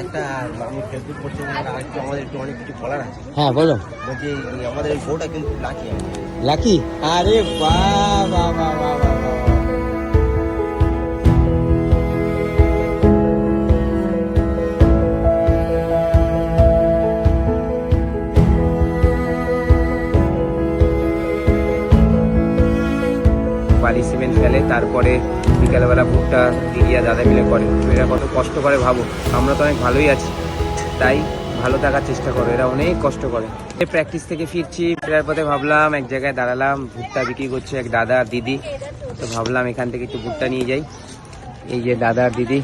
একটা আমি ফেসবুক করছি, আমাদের একটু অনেক কিছু বলার আছে। হ্যাঁ বলো। বলছি আমাদের এই বউটা কিন্তু লাকি। লাকি? আরে বাহ বাহ বাহ বাহ বাহ বাহ। বালি সিমেন্ট ফেলে, তারপরে বিকালবেলা ভুট্টা দিদিয়া দাদা মিলে করে। এরা কত কষ্ট করে ভাবো, আমরা তো অনেক ভালোই আছি, তাই ভালো থাকার চেষ্টা করো। এরা অনেক কষ্ট করে। প্র্যাকটিস থেকে ফিরছি, ফেরার পথে ভাবলাম এক জায়গায় দাঁড়ালাম, ভুট্টা বিক্রি করছে এক দাদা আর দিদি। তো ভাবলাম এখান থেকে একটু ভুট্টা নিয়ে যাই। এই যে দাদা আর দিদি,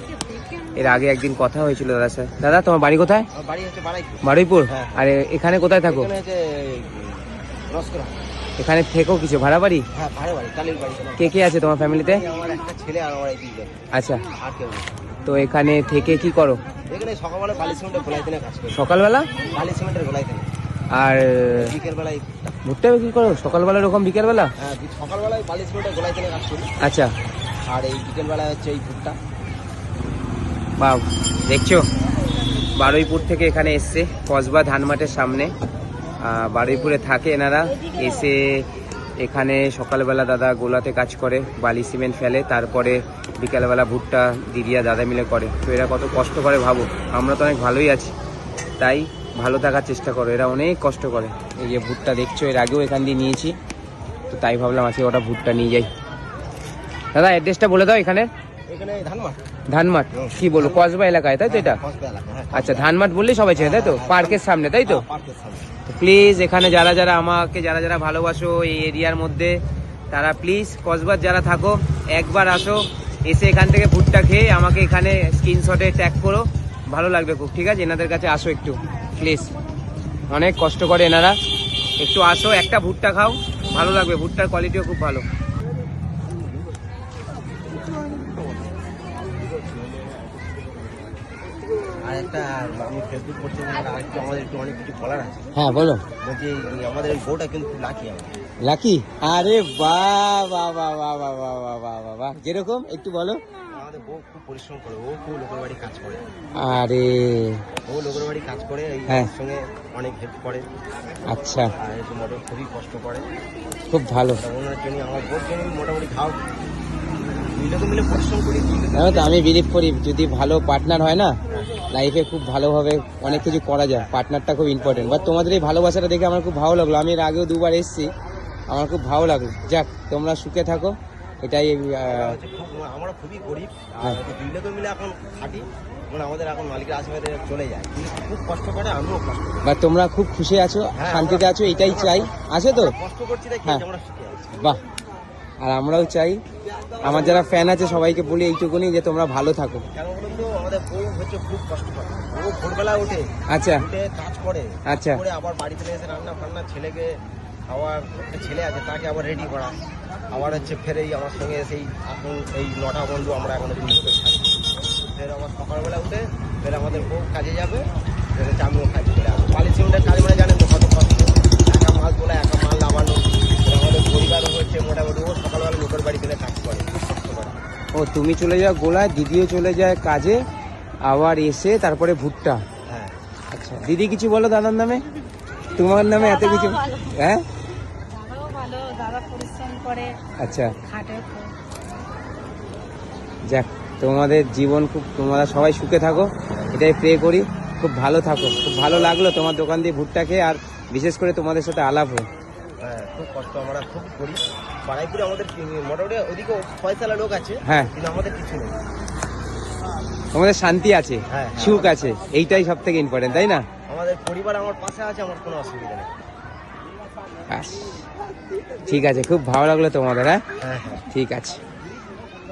এর আগে একদিন কথা হয়েছিল দাদার সাথে। দাদা তোমার বাড়ি কোথায়? বাড়ি হচ্ছে বারুইপুর। হ্যাঁ। আর এখানে কোথায় থাকো? এখানে থেকো কিছু ভাড়া বাড়ি? হ্যাঁ ভাড়া বাড়ি, টালির বাড়ি। কে কে আছে তোমার ফ্যামিলিতে? আমার একটা ছেলে আর আমার একই। আচ্ছা, আর কেউ নেই। তো এখানে থেকে কি করো? এখানে সকালবেলা বালি সিমেন্টের গোলাই দিনে কাজ করি। সকালবেলা বালি সিমেন্টের গোলাই দিনে, আর বিকেল বেলায় ভুট্টা বিক্রি করো? সকালবেলা এরকম বিকেলবেলা? হ্যাঁ, সকালবেলায় বালি সিমেন্টের গোলাই দিনে কাজ করি। আচ্ছা, আর এই বিকেল বেলায় হচ্ছে এই ভুট্টা। বা দেখছো, বারুইপুর থেকে এখানে এসছে, কসবা ধানমাটের সামনে। বারুইপুরে থাকে এনারা। এসে এখানে সকালবেলা দাদা গোলাতে কাজ করে, বালি সিমেন্ট ফেলে, তারপরে বিকালবেলা ভুট্টা দিদিয়া দাদা মিলে করে। তো এরা কত কষ্ট করে ভাবো, আমরা তো অনেক ভালোই আছি, তাই ভালো থাকার চেষ্টা করো। এরা অনেক কষ্ট করে। এই যে ভুট্টা দেখছো, এর আগেও এখান দিয়ে নিয়েছি, তো তাই ভাবলাম আজকে ওটা ভুট্টা নিয়ে যাই। দাদা অ্যাড্রেসটা বলে দাও। এখানে এখানে ধানমাট। ধানমাট কি বলবো, কসবা এলাকায় তাই তো এটা? আচ্ছা, ধানমাট বললেই সবাই চেনে তাই তো? পার্কের সামনে তাই তো? প্লিজ এখানে যারা যারা আমাকে যারা ভালোবাসো এই এরিয়ার মধ্যে, তারা প্লিজ কসবার যারা থাকো একবার আসো, এসে এখান থেকে ভুট্টা খেয়ে আমাকে এখানে স্ক্রিনশটে ট্যাগ করো, ভালো লাগবে খুব। ঠিক আছে, এনাদের কাছে আসো একটু প্লিজ, অনেক কষ্ট করে এনারা। একটু আসো, একটা ভুট্টা খাও, ভালো লাগবে। ভুট্টার কোয়ালিটিও খুব ভালো। আর একটা আমি ফেসবুক করছি, আমাদের একটু অনেক কিছু বলার আছে। হ্যাঁ বলো। বলছি আমাদের এই বউটা কিন্তু লাকি। লাকি? আরে বাহ বাহ বাহ বাহ বাহ বাহ বাহ বাহ বাহ বাহ। যেরকম একটু বলো। আমাদের বউ খুব পরিশ্রম করে, ও খুব লোকের বাড়ি কাজ করে। আরে ও লোকের বাড়ি কাজ করে, এই হ্যাঁ। সঙ্গে অনেক হেল্প করে। আচ্ছা, আর এই মোটর খুবই কষ্ট করে, খুব ভালো। ওনার জন্য আমার বোর জন্য মোটামুটি খাও, দুই লোক মিলে পরিশ্রম করি। জানো তো, আমি বিলিভ করি যদি ভালো পার্টনার হয় না, লাইফে খুব ভালোভাবে অনেক কিছু করা যায়। পার্টনারটা খুব ইম্পর্টেন্ট। বাট তোমাদের এই ভালোবাসাটা দেখে আমার খুব ভালো লাগলো। আমি এর আগেও দুবার এসেছি, আমার খুব ভালো লাগলো। যাক, তোমরা সুখে থাকো, এটাই। আমরা খুবই গরিব, হ্যাঁ। আর দুই লোক মিলে এখন খাটি, আমাদের এখন মালিকের আশেপাশে চলে যায়, খুব কষ্ট করে, আমিও কষ্ট করি। বা তোমরা খুব খুশি আছো, হ্যাঁ, শান্তিতে আছো, এটাই চাই। আছে তো? কষ্ট করছি দেখি হ্যাঁ। আমরা সুখে আছি। বাহ, আর আমরাও চাই। আমার যারা ফ্যান আছে সবাইকে বলি এইটুকুনি যে তোমরা ভালো থাকো। কেন বলুন তো, আমাদের বউ হচ্ছে খুব কষ্ট করে। ও ভোরবেলা উঠে আচ্ছা উঠে কাজ করে, আচ্ছা। করে আবার বাড়িতে এসে রান্না ফান্না, ছেলেকে আবার, একটা ছেলে আছে তাকে আবার রেডি করা, আবার হচ্ছে ফেরেই আমার সঙ্গে সেই এখন এই 9টা বন্ধু আমরা এখন তিন লোকের থাকি। ফের আবার সকালবেলা উঠে ফের আমাদের বউ কাজে যাবে, ফের হচ্ছে আমিও কাজ করে আসবো। বালি সিমেন্টের কাজ মানে জানেন তো কত কষ্ট, একা মাল তোলা, একা মাল নামানো। আমাদের পরিবারও হচ্ছে মোটামুটি, ও সকালবেলা লোকের বাড়ি গেলে কাজ করে, খুব কষ্ট করে। ও, তুমি চলে যাও গোলায়, দিদিও চলে যায় কাজে, আবার এসে তারপরে ভুট্টা। হ্যাঁ। আচ্ছা, দিদি কিছু বলো দাদার নামে, তোমার নামে এত কিছু। হ্যাঁ, দাদাও ভালো, দাদা পরিশ্রম করে, আচ্ছা, খাটে। যাক, তোমাদের জীবন খুব, তোমরা সবাই সুখে থাকো, এটাই প্রে করি। খুব ভালো থাকো। খুব ভালো লাগলো তোমার দোকান দিয়ে ভুট্টা খেয়ে, আর বিশেষ করে তোমাদের সাথে আলাপ হয়ে। হ্যাঁ, খুব কষ্ট আমরা খুব করি। বাড়াইপুরে আমাদের মোটামুটি ওদিকে পয়সালা লোক আছে, হ্যাঁ, কিন্তু আমাদের কিছু নেই। তোমাদের শান্তি আছে, হ্যাঁ, সুখ আছে, এইটাই সব থেকে ইম্পর্টেন্ট, তাই না? আমাদের পরিবার আমার পাশে আছে, আমার কোনো অসুবিধা নেই। ব্যাস, ঠিক আছে, খুব ভালো লাগলো তোমাদের। হ্যাঁ, হ্যাঁ হ্যাঁ। ঠিক আছে।